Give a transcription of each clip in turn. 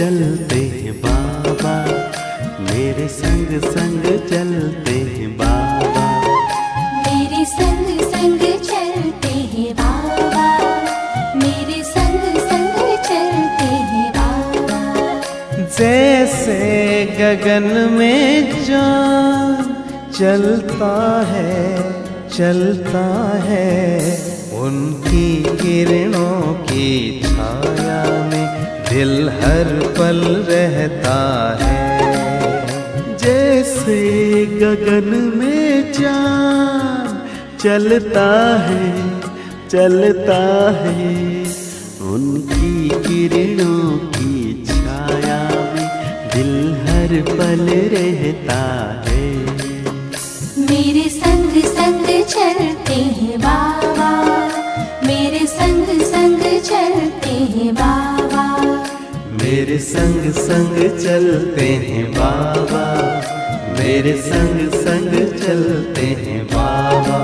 चलते हैं बाबा, मेरे संग संग चलते हैं बाबा, मेरे संग संग चलते हैं बाबा, मेरे संग संग चलते हैं बाबा। जैसे गगन में चाँद चलता है, उनकी किरणों की छाया में दिल हर पल रहता है। जैसे गगन में चाँद चलता है, उनकी किरणों की छाया में दिल हर पल रहता है। मेरे संग संग चलते हैं बाबा, मेरे संग संग चलते हैं बाबा, मेरे संग संग चलते हैं बाबा, मेरे संग संग चलते हैं बाबा।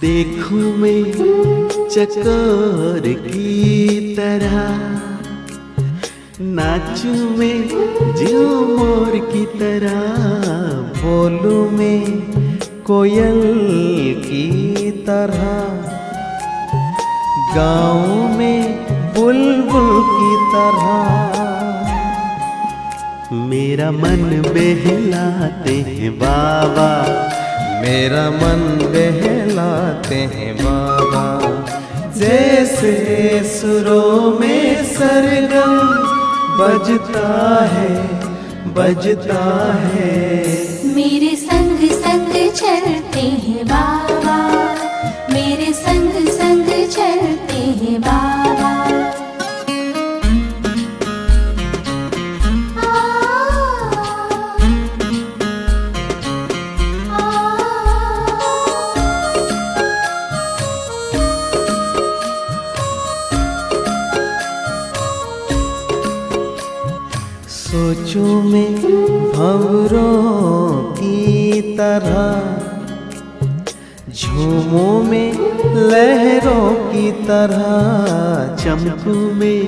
देखूं मैं चकोर की तरह, नाचूं मैं ज्यों मोर की तरह, बोलूं मैं कोयल की तरह, गाऊं में बुलबुल की तरह। मेरा मन बहलाते हैं बाबा, मेरा मन बहलाते हैं बाबा। जैसे सुरों में सरगम बजता है, मेरे संग संग चलते हैं बाबा, मेरे संग संग चलते हैं बाबा। सोचूं मैं भंवरों की तरह, झूमों में लहरों की तरह, चमकूं में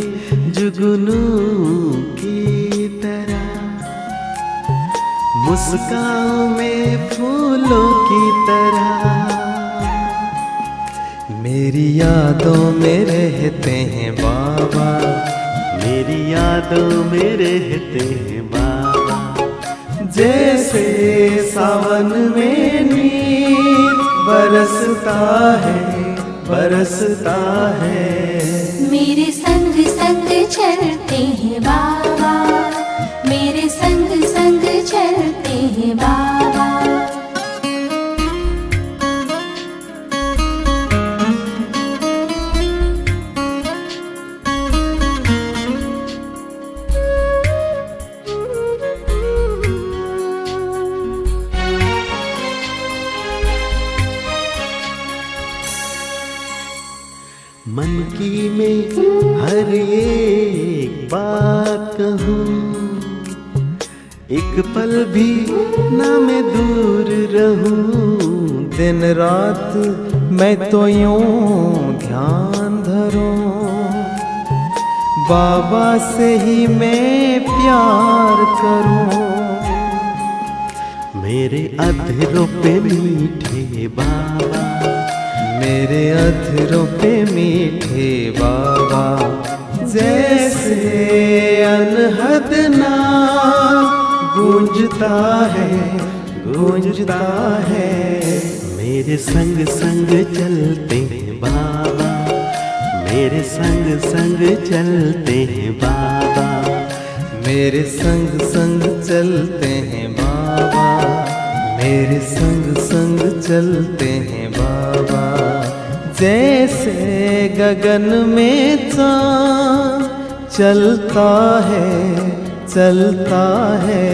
जुगनू की तरह, मुस्कान में फूलों की तरह। मेरी यादों में रहते हैं बाबा, मेरी यादों में रहते हैं बाबा। जैसे सावन में नीर बरसता है। मेरे संग संग चलते हैं बाबा, मेरे संग संग चलते हैं बाबा। मन की मैं हर एक बात कहूँ, एक पल भी ना मैं दूर रहूं। दिन रात मैं तो यूं ध्यान धरूं, बाबा से ही मैं प्यार करूं। मेरे अधरों पे मीठे बाबा, मेरे अधरों पे मीठे बाबा। जैसे अनहद नाम गूंजता है। मेरे संग संग चलते हैं बाबा, मेरे संग संग चलते हैं बाबा, मेरे संग संग चलते हैं बाबा, मेरे संग संग चलते हैं बाबा। जैसे गगन में चाँद चलता है,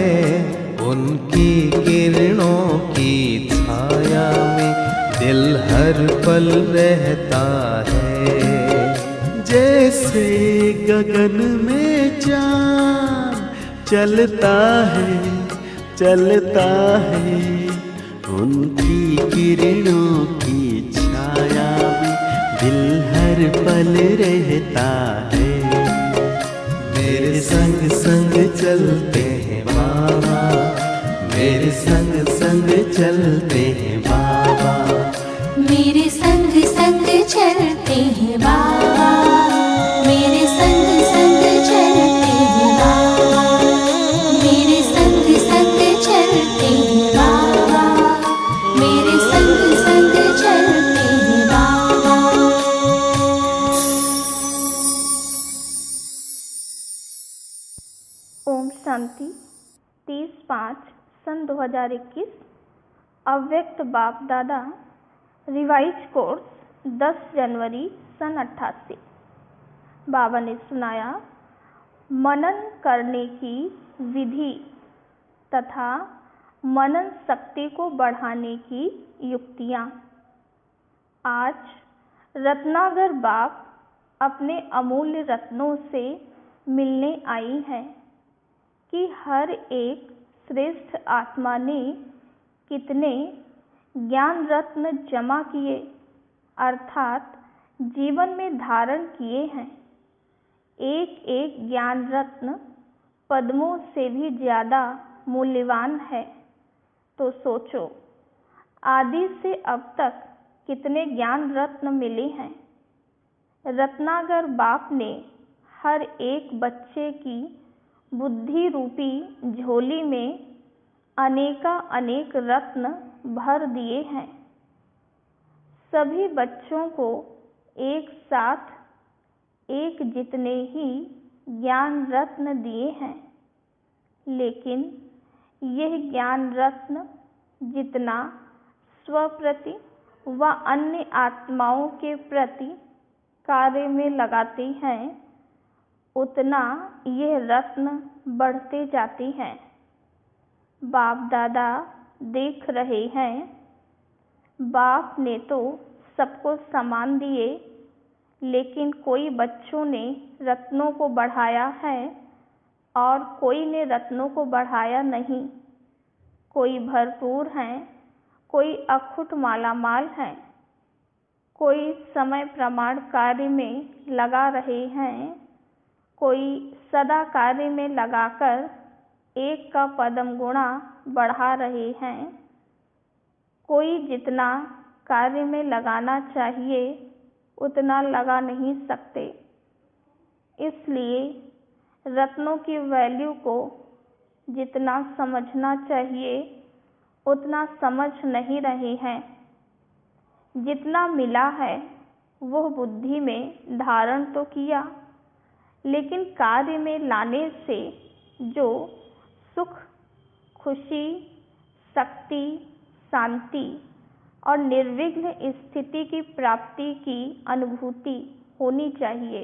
उनकी किरणों की छाया में दिल हर पल रहता है। जैसे गगन में चाँद चलता है, चलता है, उनकी किरणों की छाया में दिल हर पल रहता है। मेरे संग संग चलते हैं बाबा, मेरे संग संग चलते हैं बाबा। मेरे संग संग चलते हैं बाबा, मेरे संग संग चलते हैं बाबा, मेरे संग संग चलते हैं बाबा, मेरे संग संग चलते हैं बाबा। ओम शांति। 30/5 सन 2021। अव्यक्त बाप दादा रिवाइज कोर्स 10 जनवरी सन 88। बाबा ने सुनाया मनन करने की विधि तथा मनन शक्ति को बढ़ाने की युक्तियाँ। आज रत्नागर बाप अपने अमूल्य रत्नों से मिलने आई हैं कि हर एक श्रेष्ठ आत्मा ने कितने ज्ञान रत्न जमा किए, अर्थात जीवन में धारण किए हैं। एक एक ज्ञान रत्न पद्मों से भी ज़्यादा मूल्यवान है। तो सोचो, आदि से अब तक कितने ज्ञान रत्न मिले हैं। रत्नागर बाप ने हर एक बच्चे की बुद्धि रूपी झोली में अनेका अनेक रत्न भर दिए हैं। सभी बच्चों को एक साथ एक जितने ही ज्ञान रत्न दिए हैं, लेकिन यह ज्ञान रत्न जितना स्वप्रति व अन्य आत्माओं के प्रति कार्य में लगाते हैं, उतना यह रत्न बढ़ते जाते हैं। बाप दादा देख रहे हैं, बाप ने तो सबको समान दिए, लेकिन कोई बच्चों ने रत्नों को बढ़ाया है और कोई ने रत्नों को बढ़ाया नहीं। कोई भरपूर हैं, कोई अखुट मालामाल हैं, कोई समय प्रमाण कार्य में लगा रहे हैं, कोई सदा कार्य में लगाकर एक का पदम गुणा बढ़ा रहे हैं। कोई जितना कार्य में लगाना चाहिए उतना लगा नहीं सकते, इसलिए रत्नों की वैल्यू को जितना समझना चाहिए उतना समझ नहीं रहे हैं। जितना मिला है वह बुद्धि में धारण तो किया, लेकिन कार्य में लाने से जो सुख, खुशी, शक्ति, शांति और निर्विघ्न स्थिति की प्राप्ति की अनुभूति होनी चाहिए,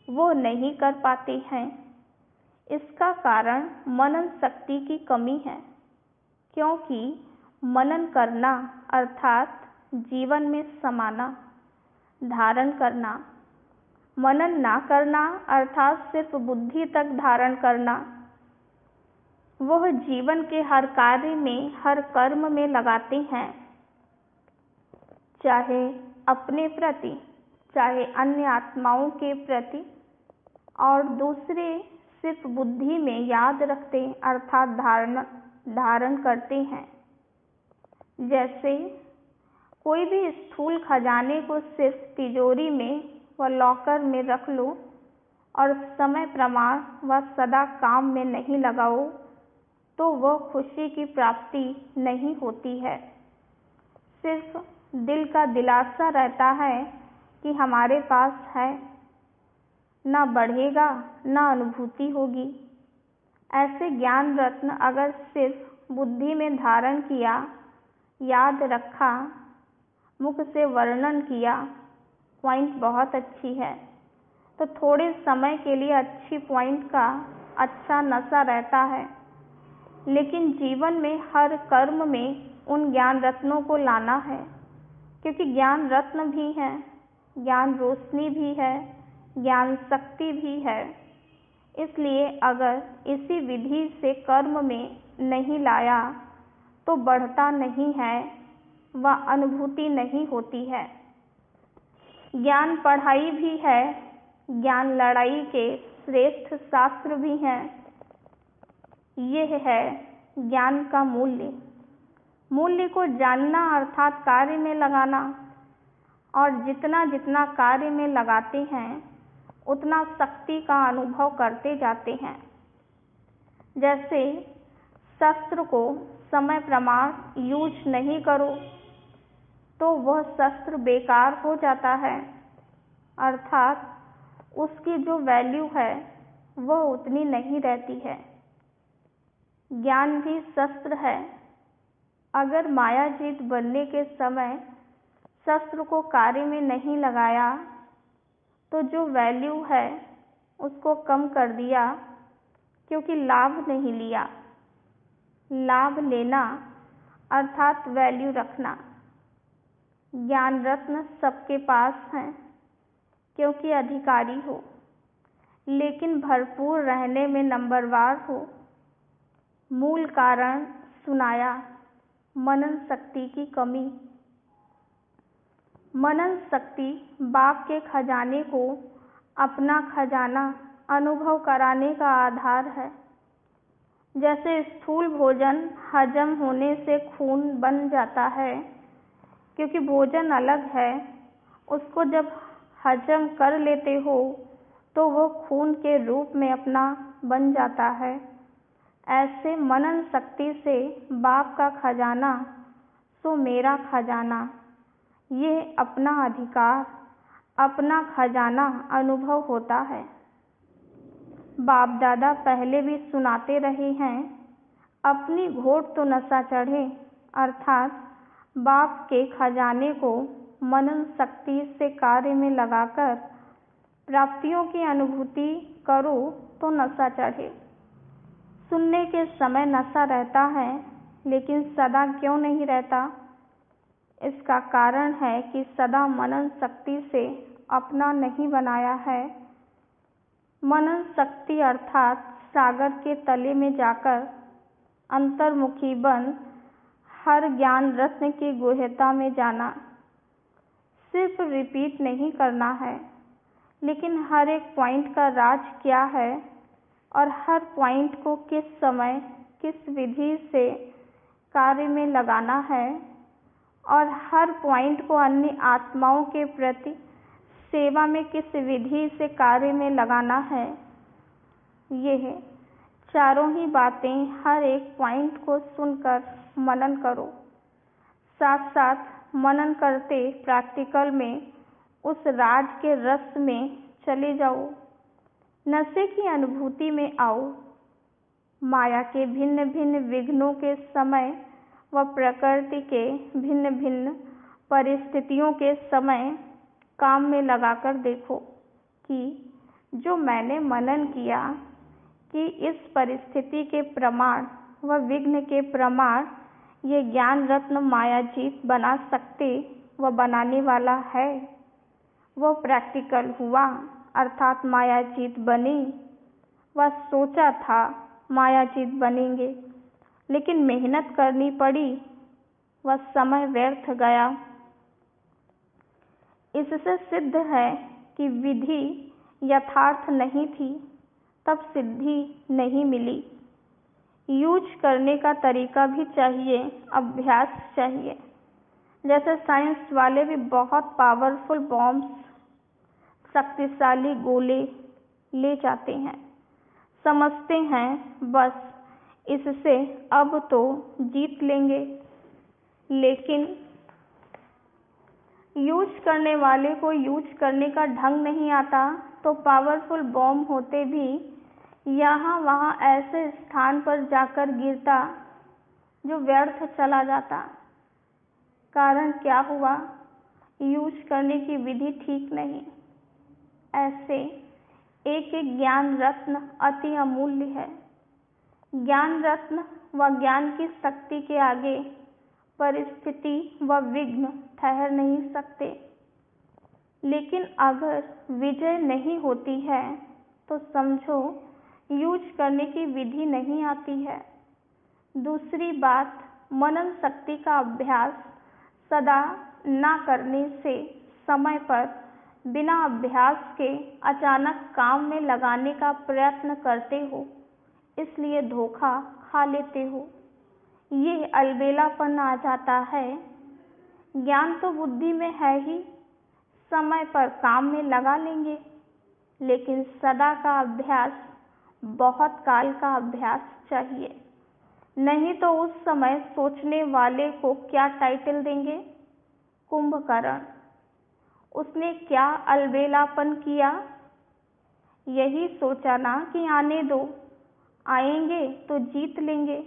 वो नहीं कर पाते हैं। इसका कारण मनन शक्ति की कमी है, क्योंकि मनन करना अर्थात जीवन में समाना, धारण करना। मनन ना करना अर्थात सिर्फ बुद्धि तक धारण करना। वह जीवन के हर कार्य में, हर कर्म में लगाते हैं, चाहे अपने प्रति, चाहे अन्य आत्माओं के प्रति, और दूसरे सिर्फ बुद्धि में याद रखते अर्थात धारण करते हैं। जैसे कोई भी स्थूल खजाने को सिर्फ तिजोरी में व लॉकर में रख लो और समय प्रमाण व सदा काम में नहीं लगाओ, तो वह खुशी की प्राप्ति नहीं होती है। सिर्फ दिल का दिलासा रहता है कि हमारे पास है, ना बढ़ेगा ना अनुभूति होगी। ऐसे ज्ञान रत्न अगर सिर्फ बुद्धि में धारण किया, याद रखा, मुख से वर्णन किया, पॉइंट बहुत अच्छी है, तो थोड़े समय के लिए अच्छी पॉइंट का अच्छा नशा रहता है, लेकिन जीवन में हर कर्म में उन ज्ञान रत्नों को लाना है। क्योंकि ज्ञान रत्न भी है, ज्ञान रोशनी भी है, ज्ञान शक्ति भी है। इसलिए अगर इसी विधि से कर्म में नहीं लाया तो बढ़ता नहीं है व अनुभूति नहीं होती है। ज्ञान पढ़ाई भी है, ज्ञान लड़ाई के श्रेष्ठ शास्त्र भी हैं। यह है ज्ञान का मूल्य। मूल्य को जानना अर्थात कार्य में लगाना, और जितना जितना कार्य में लगाते हैं उतना शक्ति का अनुभव करते जाते हैं। जैसे शस्त्र को समय प्रमाण यूज नहीं करो तो वह शस्त्र बेकार हो जाता है, अर्थात उसकी जो वैल्यू है वह उतनी नहीं रहती है। ज्ञान भी शस्त्र है। अगर मायाजीत बनने के समय शस्त्र को कार्य में नहीं लगाया तो जो वैल्यू है उसको कम कर दिया, क्योंकि लाभ नहीं लिया। लाभ लेना अर्थात वैल्यू रखना। ज्ञान रत्न सबके पास हैं क्योंकि अधिकारी हो, लेकिन भरपूर रहने में नंबरवार हो। मूल कारण सुनाया, मनन शक्ति की कमी। मनन शक्ति बाप के खजाने को अपना खजाना अनुभव कराने का आधार है। जैसे स्थूल भोजन हजम होने से खून बन जाता है, क्योंकि भोजन अलग है, उसको जब हजम कर लेते हो तो वो खून के रूप में अपना बन जाता है। ऐसे मनन शक्ति से बाप का खजाना सो मेरा खजाना, ये अपना अधिकार, अपना खजाना अनुभव होता है। बाप दादा पहले भी सुनाते रहे हैं, अपनी घोट तो नशा चढ़े, अर्थात बाप के खजाने को मनन शक्ति से कार्य में लगाकर प्राप्तियों की अनुभूति करो तो नशा चढ़े। सुनने के समय नशा रहता है, लेकिन सदा क्यों नहीं रहता? इसका कारण है कि सदा मनन शक्ति से अपना नहीं बनाया है। मनन शक्ति अर्थात सागर के तले में जाकर अंतर्मुखी बन हर ज्ञान रत्न की गुह्यता में जाना। सिर्फ रिपीट नहीं करना है, लेकिन हर एक पॉइंट का राज क्या है और हर पॉइंट को किस समय किस विधि से कार्य में लगाना है, और हर पॉइंट को अन्य आत्माओं के प्रति सेवा में किस विधि से कार्य में लगाना है। यह चारों ही बातें हर एक पॉइंट को सुनकर मनन करो। साथ साथ मनन करते प्रैक्टिकल में उस राज के रस में चले जाओ, नशे की अनुभूति में आओ। माया के भिन्न भिन्न विघ्नों के समय व प्रकृति के भिन्न भिन्न परिस्थितियों के समय काम में लगाकर देखो कि जो मैंने मनन किया कि इस परिस्थिति के प्रमाण व विघ्न के प्रमाण ये ज्ञान रत्न मायाजीत बना सकते व बनाने वाला है, वो प्रैक्टिकल हुआ, अर्थात मायाजीत बने। वह सोचा था मायाजीत बनेंगे, लेकिन मेहनत करनी पड़ी, वह समय व्यर्थ गया। इससे सिद्ध है कि विधि यथार्थ नहीं थी, तब सिद्धि नहीं मिली। यूज करने का तरीका भी चाहिए, अभ्यास चाहिए। जैसे साइंस वाले भी बहुत पावरफुल बॉम्ब्स, शक्तिशाली गोले ले जाते हैं, समझते हैं बस इससे अब तो जीत लेंगे, लेकिन यूज करने वाले को यूज करने का ढंग नहीं आता तो पावरफुल बॉम्ब होते भी यहाँ वहाँ ऐसे स्थान पर जाकर गिरता जो व्यर्थ चला जाता। कारण क्या हुआ? यूज करने की विधि ठीक नहीं। ऐसे एक एक ज्ञान रत्न अति अमूल्य है। ज्ञान रत्न व ज्ञान की शक्ति के आगे परिस्थिति व विघ्न ठहर नहीं सकते। लेकिन अगर विजय नहीं होती है तो समझो यूज करने की विधि नहीं आती है। दूसरी बात, मनन शक्ति का अभ्यास सदा ना करने से समय पर बिना अभ्यास के अचानक काम में लगाने का प्रयत्न करते हो, इसलिए धोखा खा लेते हो। ये अलबेलापन आ जाता है। ज्ञान तो बुद्धि में है ही, समय पर काम में लगा लेंगे, लेकिन सदा का अभ्यास, बहुत काल का अभ्यास चाहिए। नहीं तो उस समय सोचने वाले को क्या टाइटल देंगे? कुंभकर्ण। उसने क्या अलबेलापन किया? यही सोचा ना कि आने दो, आएंगे तो जीत लेंगे।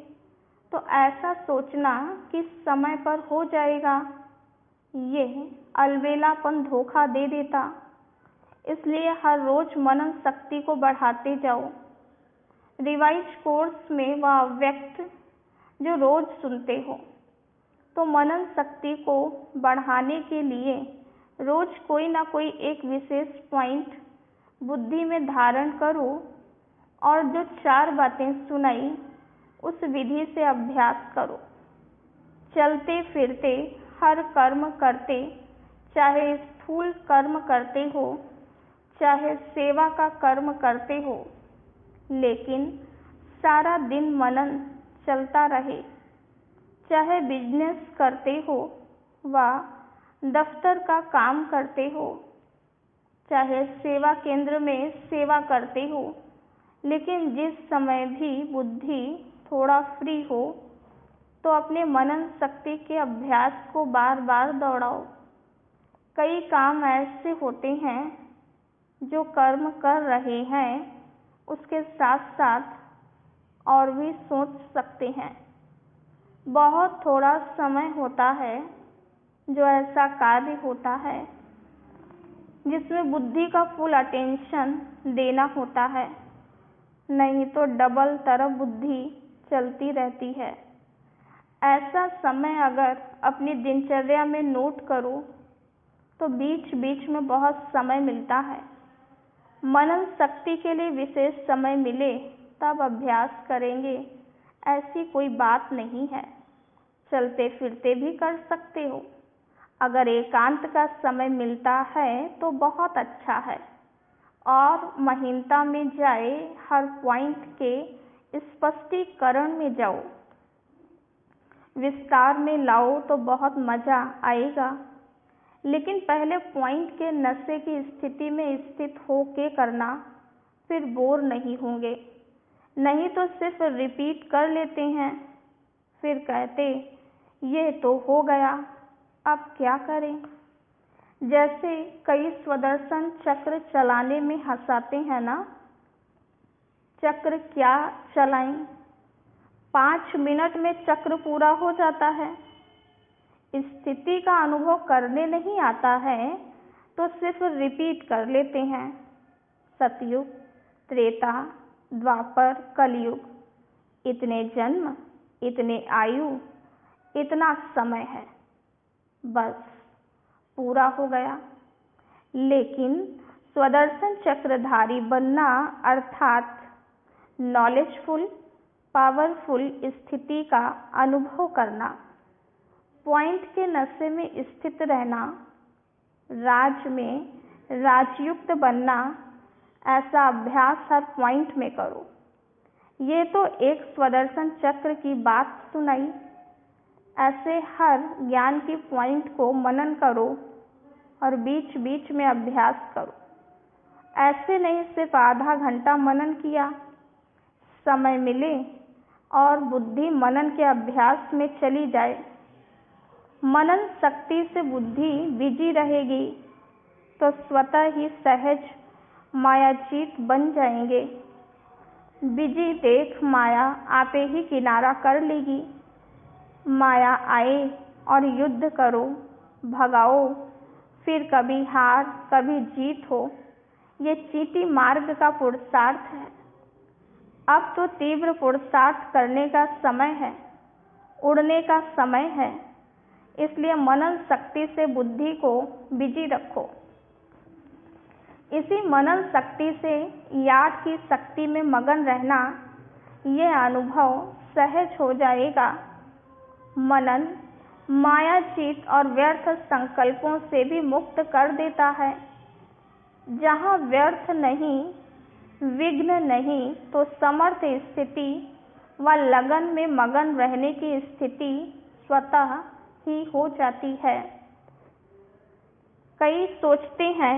तो ऐसा सोचना कि समय पर हो जाएगा, ये अलबेलापन धोखा दे देता। इसलिए हर रोज मनन शक्ति को बढ़ाते जाओ। रिवाइज कोर्स में वह व्यक्त जो रोज सुनते हो, तो मनन शक्ति को बढ़ाने के लिए रोज कोई ना कोई एक विशेष पॉइंट बुद्धि में धारण करो और जो 4 बातें सुनाई उस विधि से अभ्यास करो। चलते फिरते हर कर्म करते, चाहे स्थूल कर्म करते हो, चाहे सेवा का कर्म करते हो, लेकिन सारा दिन मनन चलता रहे। चाहे बिजनेस करते हो व दफ्तर का काम करते हो, चाहे सेवा केंद्र में सेवा करते हो, लेकिन जिस समय भी बुद्धि थोड़ा फ्री हो तो अपने मनन शक्ति के अभ्यास को बार बार दोहराओ। कई काम ऐसे होते हैं जो कर्म कर रहे हैं उसके साथ साथ और भी सोच सकते हैं। बहुत थोड़ा समय होता है जो ऐसा कार्य होता है जिसमें बुद्धि का फुल अटेंशन देना होता है, नहीं तो डबल तरफ बुद्धि चलती रहती है। ऐसा समय अगर अपनी दिनचर्या में नोट करो तो बीच बीच में बहुत समय मिलता है। मनन शक्ति के लिए विशेष समय मिले तब अभ्यास करेंगे, ऐसी कोई बात नहीं है। चलते फिरते भी कर सकते हो। अगर एकांत का समय मिलता है तो बहुत अच्छा है, और महीनता में जाए, हर पॉइंट के स्पष्टीकरण में जाओ, विस्तार में लाओ तो बहुत मजा आएगा। लेकिन पहले पॉइंट के नशे की स्थिति में स्थित हो के करना, फिर बोर नहीं होंगे। नहीं तो सिर्फ रिपीट कर लेते हैं, फिर कहते ये तो हो गया, अब क्या करें। जैसे कई स्वदर्शन चक्र चलाने में हंसाते हैं ना, चक्र क्या चलाएं, 5 मिनट में चक्र पूरा हो जाता है। स्थिति का अनुभव करने नहीं आता है तो सिर्फ रिपीट कर लेते हैं। सतयुग, त्रेता, द्वापर, कलयुग, इतने जन्म, इतने आयु, इतना समय है, बस पूरा हो गया। लेकिन स्वदर्शन चक्रधारी बनना अर्थात नॉलेजफुल, पावरफुल स्थिति का अनुभव करना, पॉइंट के नशे में स्थित रहना, राज में राजयुक्त बनना, ऐसा अभ्यास हर पॉइंट में करो। ये तो एक स्वदर्शन चक्र की बात सुनाई। ऐसे हर ज्ञान की पॉइंट को मनन करो और बीच बीच में अभ्यास करो। ऐसे नहीं सिर्फ आधा घंटा मनन किया, समय मिले और बुद्धि मनन के अभ्यास में चली जाए। मनन शक्ति से बुद्धि बिजी रहेगी तो स्वतः ही सहज मायाजीत बन जाएंगे। बिजी देख माया आपे ही किनारा कर लेगी। माया आए और युद्ध करो, भगाओ, फिर कभी हार कभी जीत हो, ये चींटी मार्ग का पुरुषार्थ है। अब तो तीव्र पुरुषार्थ करने का समय है, उड़ने का समय है। इसलिए मनन शक्ति से बुद्धि को बिजी रखो। इसी मनन शक्ति से याद की शक्ति में मगन रहना, ये अनुभव सहज हो जाएगा। मनन मायाचित और व्यर्थ संकल्पों से भी मुक्त कर देता है। जहाँ व्यर्थ नहीं, विघ्न नहीं, तो समर्थ स्थिति व लगन में मगन रहने की स्थिति स्वतः ही हो जाती है। कई सोचते हैं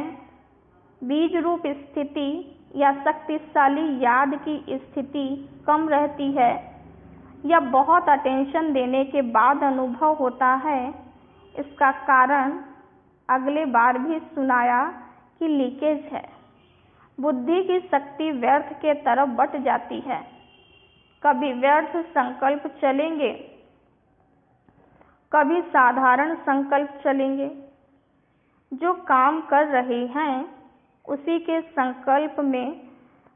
बीज रूप स्थिति या शक्तिशाली याद की स्थिति कम रहती है या बहुत अटेंशन देने के बाद अनुभव होता है। इसका कारण अगले बार भी सुनाया कि लीकेज है। बुद्धि की शक्ति व्यर्थ के तरफ बट जाती है। कभी व्यर्थ संकल्प चलेंगे, कभी साधारण संकल्प चलेंगे। जो काम कर रहे हैं उसी के संकल्प में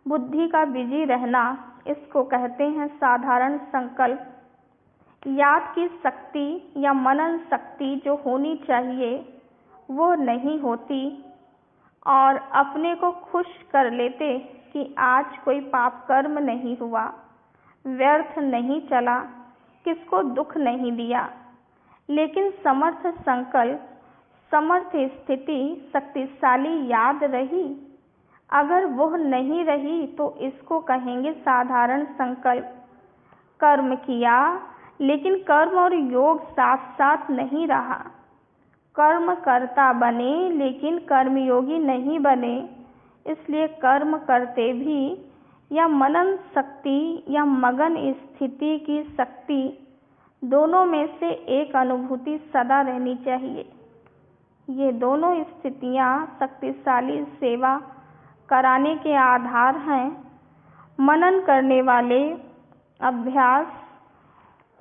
बुद्धि का बिजी रहना, इसको कहते हैं साधारण संकल्प। याद की शक्ति या मनन शक्ति जो होनी चाहिए वो नहीं होती और अपने को खुश कर लेते कि आज कोई पाप कर्म नहीं हुआ, व्यर्थ नहीं चला, किसको दुख नहीं दिया। लेकिन समर्थ संकल्प, समर्थ स्थिति, शक्तिशाली याद रही। अगर वह नहीं रही तो इसको कहेंगे साधारण संकल्प। कर्म किया लेकिन कर्म और योग साथ साथ नहीं रहा। कर्म करता बने लेकिन कर्मयोगी नहीं बने। इसलिए कर्म करते भी या मनन शक्ति या मगन स्थिति की शक्ति, दोनों में से एक अनुभूति सदा रहनी चाहिए। ये दोनों स्थितियाँ शक्तिशाली सेवा कराने के आधार हैं। मनन करने वाले अभ्यास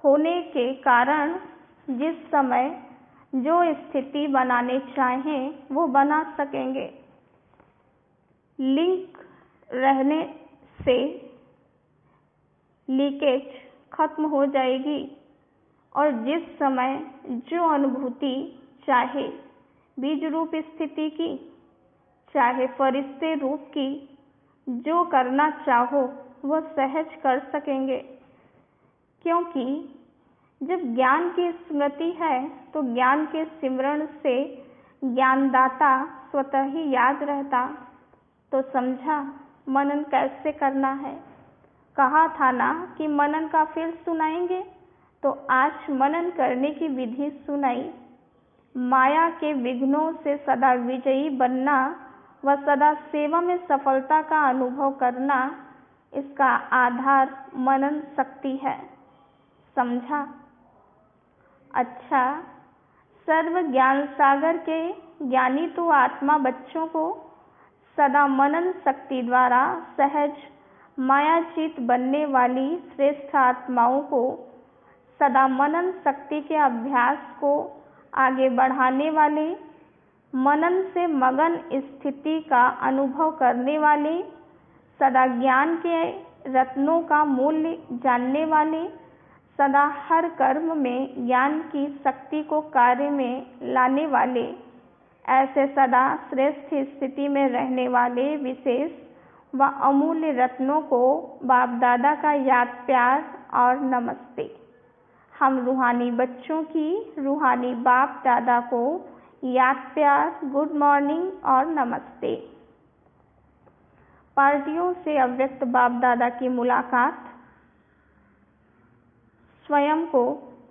होने के कारण जिस समय जो स्थिति बनाने चाहें वो बना सकेंगे। लिंक रहने से लीकेज खत्म हो जाएगी और जिस समय जो अनुभूति, चाहे बीज रूप स्थिति की, चाहे फरिश्ते रूप की, जो करना चाहो वह सहज कर सकेंगे। क्योंकि जब ज्ञान की स्मृति है तो ज्ञान के सिमरण से ज्ञानदाता स्वतः ही याद रहता। तो समझा मनन कैसे करना है। कहा था ना कि मनन का फिर सुनाएंगे, तो आज मनन करने की विधि सुनाई। माया के विघ्नों से सदा विजयी बनना व सदा सेवा में सफलता का अनुभव करना, इसका आधार मनन शक्ति है। समझा? अच्छा, सर्व ज्ञान सागर के ज्ञानी तो आत्मा बच्चों को सदा मनन शक्ति द्वारा सहज मायाचित बनने वाली श्रेष्ठ आत्माओं को सदा मनन शक्ति के अभ्यास को आगे बढ़ाने वाले, मनन से मगन स्थिति का अनुभव करने वाले, सदा ज्ञान के रत्नों का मूल्य जानने वाले, सदा हर कर्म में ज्ञान की शक्ति को कार्य में लाने वाले, ऐसे सदा श्रेष्ठ स्थिति में रहने वाले विशेष व अमूल्य रत्नों को बाप दादा का याद, प्यार और नमस्ते। हम रूहानी बच्चों की रूहानी बाप दादा को याद, प्यार, गुड मॉर्निंग और नमस्ते। पार्टियों से अव्यक्त बाप दादा की मुलाकात। स्वयं को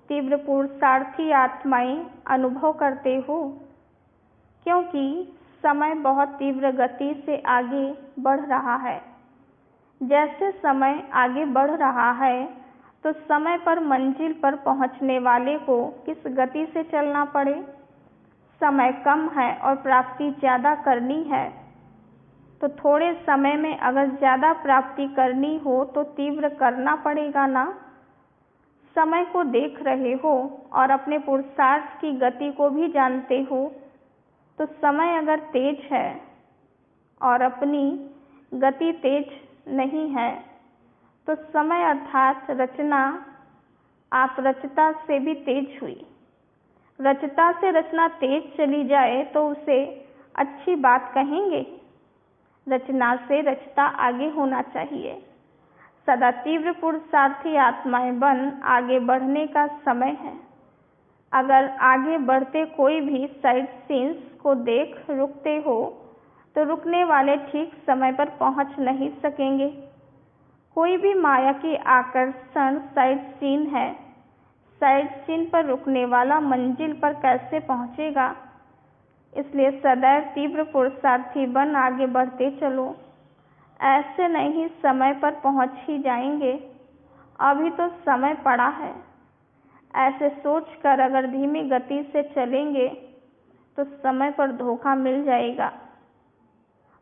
तीव्र पुरुषार्थी आत्माएं अनुभव करते हो, क्योंकि समय बहुत तीव्र गति से आगे बढ़ रहा है। जैसे समय आगे बढ़ रहा है तो समय पर मंजिल पर पहुंचने वाले को किस गति से चलना पड़े। समय कम है और प्राप्ति ज़्यादा करनी है, तो थोड़े समय में अगर ज़्यादा प्राप्ति करनी हो तो तीव्र करना पड़ेगा ना। समय को देख रहे हो और अपने पुरुषार्थ की गति को भी जानते हो, तो समय अगर तेज है और अपनी गति तेज नहीं है तो समय अर्थात रचना आप रचता से भी तेज हुई। रचता से रचना तेज चली जाए तो उसे अच्छी बात कहेंगे। रचना से रचता आगे होना चाहिए। सदा तीव्र पुरुषार्थी आत्माएं बन आगे बढ़ने का समय है। अगर आगे बढ़ते कोई भी साइड सीन्स को देख रुकते हो तो रुकने वाले ठीक समय पर पहुंच नहीं सकेंगे। कोई भी माया की आकर्षण साइड सीन है। साइड सीन पर रुकने वाला मंजिल पर कैसे पहुंचेगा? इसलिए सदैव तीव्र पुरुषार्थी बन आगे बढ़ते चलो। ऐसे नहीं समय पर पहुंच ही जाएंगे, अभी तो समय पड़ा है। ऐसे सोचकर अगर धीमी गति से चलेंगे तो समय पर धोखा मिल जाएगा।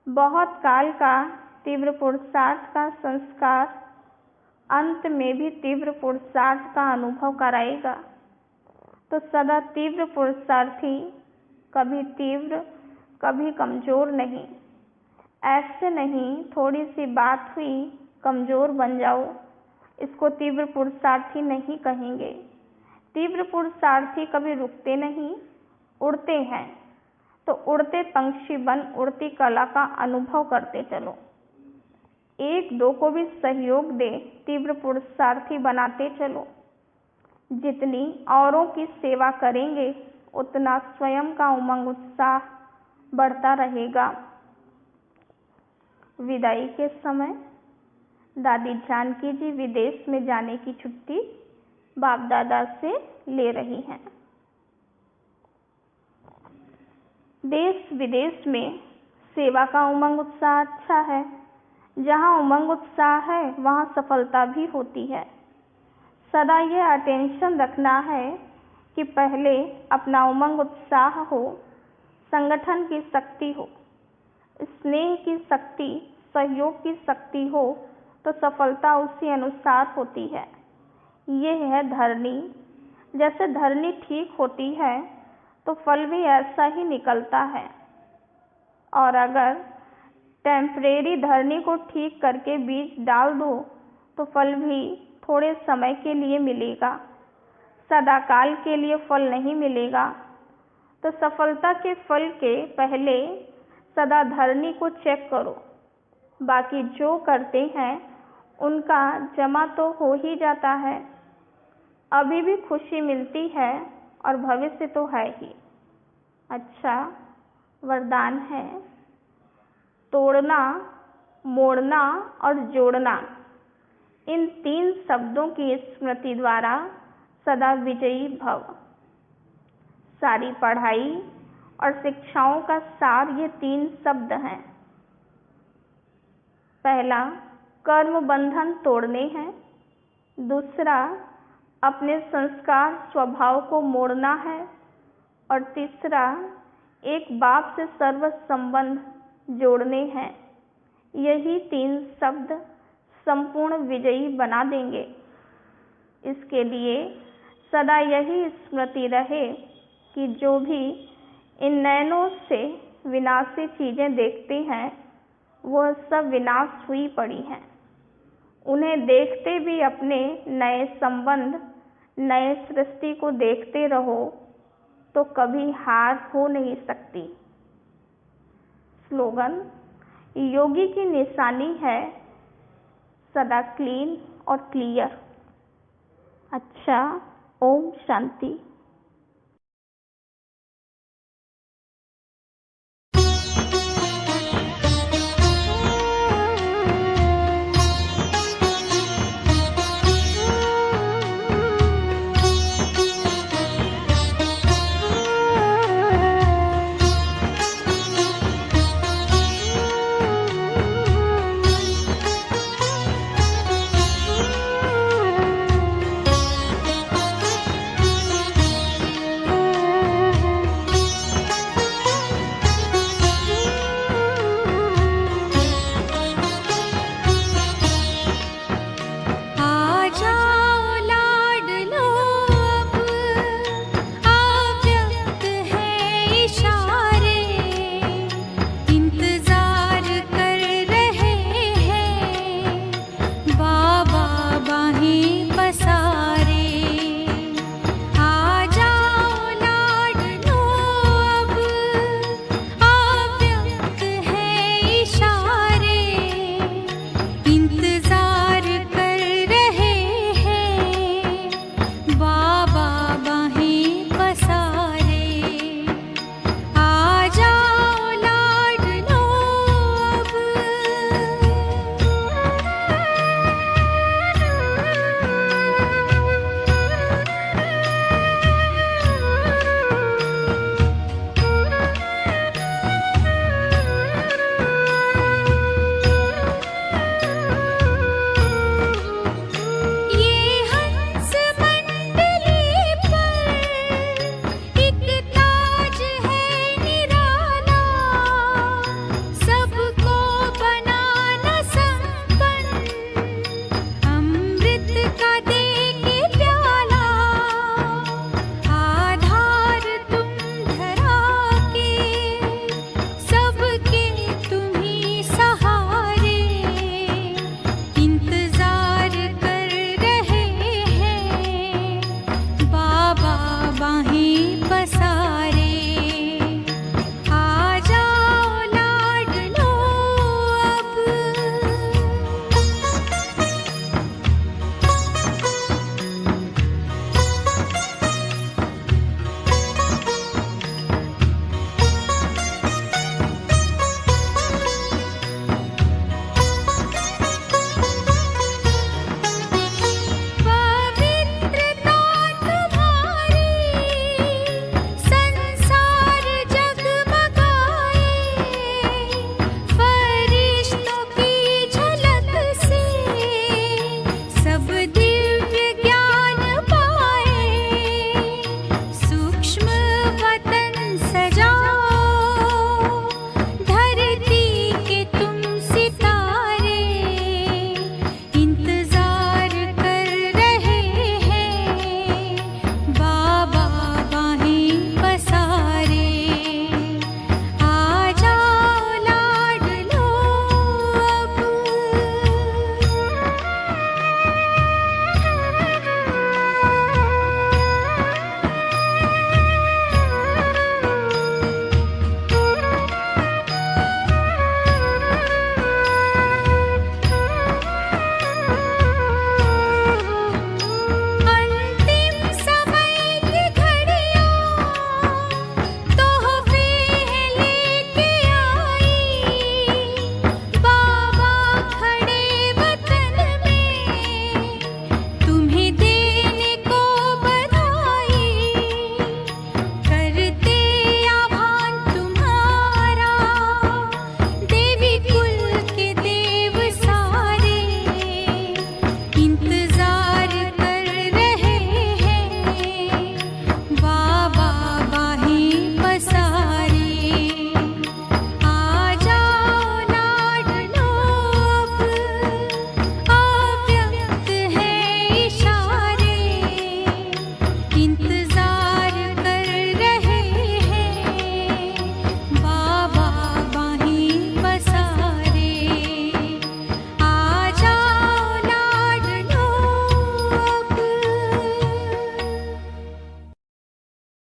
बहुत काल का तीव्र पुरुषार्थ का संस्कार अंत में भी तीव्र पुरुषार्थ का अनुभव कराएगा। तो सदा तीव्र पुरुषार्थी, कभी तीव्र कभी कमजोर नहीं। ऐसे नहीं थोड़ी सी बात हुई कमजोर बन जाओ, इसको तीव्र पुरुषार्थी नहीं कहेंगे। तीव्र पुरुषार्थी कभी रुकते नहीं, उड़ते हैं। तो उड़ते पंछी बन उड़ती कला का अनुभव करते चलो। एक दो को भी सहयोग दे तीव्र पुरुषार्थी बनाते चलो। जितनी औरों की सेवा करेंगे उतना स्वयं का उमंग उत्साह बढ़ता रहेगा। विदाई के समय दादी जानकी जी विदेश में जाने की छुट्टी बाप दादा से ले रही हैं। देश विदेश में सेवा का उमंग उत्साह अच्छा है। जहाँ उमंग उत्साह है वहाँ सफलता भी होती है। सदा यह अटेंशन रखना है कि पहले अपना उमंग उत्साह हो, संगठन की शक्ति हो, स्नेह की शक्ति, सहयोग की शक्ति हो तो सफलता उसी अनुसार होती है। यह है धरनी। जैसे धरनी ठीक होती है तो फल भी ऐसा ही निकलता है। और अगर टेम्परेरी धरनी को ठीक करके बीज डाल दो तो फल भी थोड़े समय के लिए मिलेगा, सदाकाल के लिए फल नहीं मिलेगा। तो सफलता के फल के पहले सदा धरनी को चेक करो। बाकी जो करते हैं उनका जमा तो हो ही जाता है। अभी भी खुशी मिलती है और भविष्य तो है ही। अच्छा वरदान है, तोड़ना, मोड़ना और जोड़ना, इन 3 शब्दों की स्मृति द्वारा सदा विजयी भव। सारी पढ़ाई और शिक्षाओं का सार ये 3 शब्द हैं। पहला कर्म बंधन तोड़ने हैं, दूसरा अपने संस्कार स्वभाव को मोड़ना है और तीसरा एक बाप से सर्व संबंध जोड़ने हैं। यही 3 शब्द संपूर्ण विजयी बना देंगे। इसके लिए सदा यही स्मृति रहे कि जो भी इन नयनों से विनाशी चीज़ें देखते हैं वह सब विनाश हुई पड़ी हैं। उन्हें देखते भी अपने नए संबंध, नए सृष्टि को देखते रहो तो कभी हार हो नहीं सकती। स्लोगन, योगी की निशानी है सदा क्लीन और क्लियर। अच्छा, ओम शांति।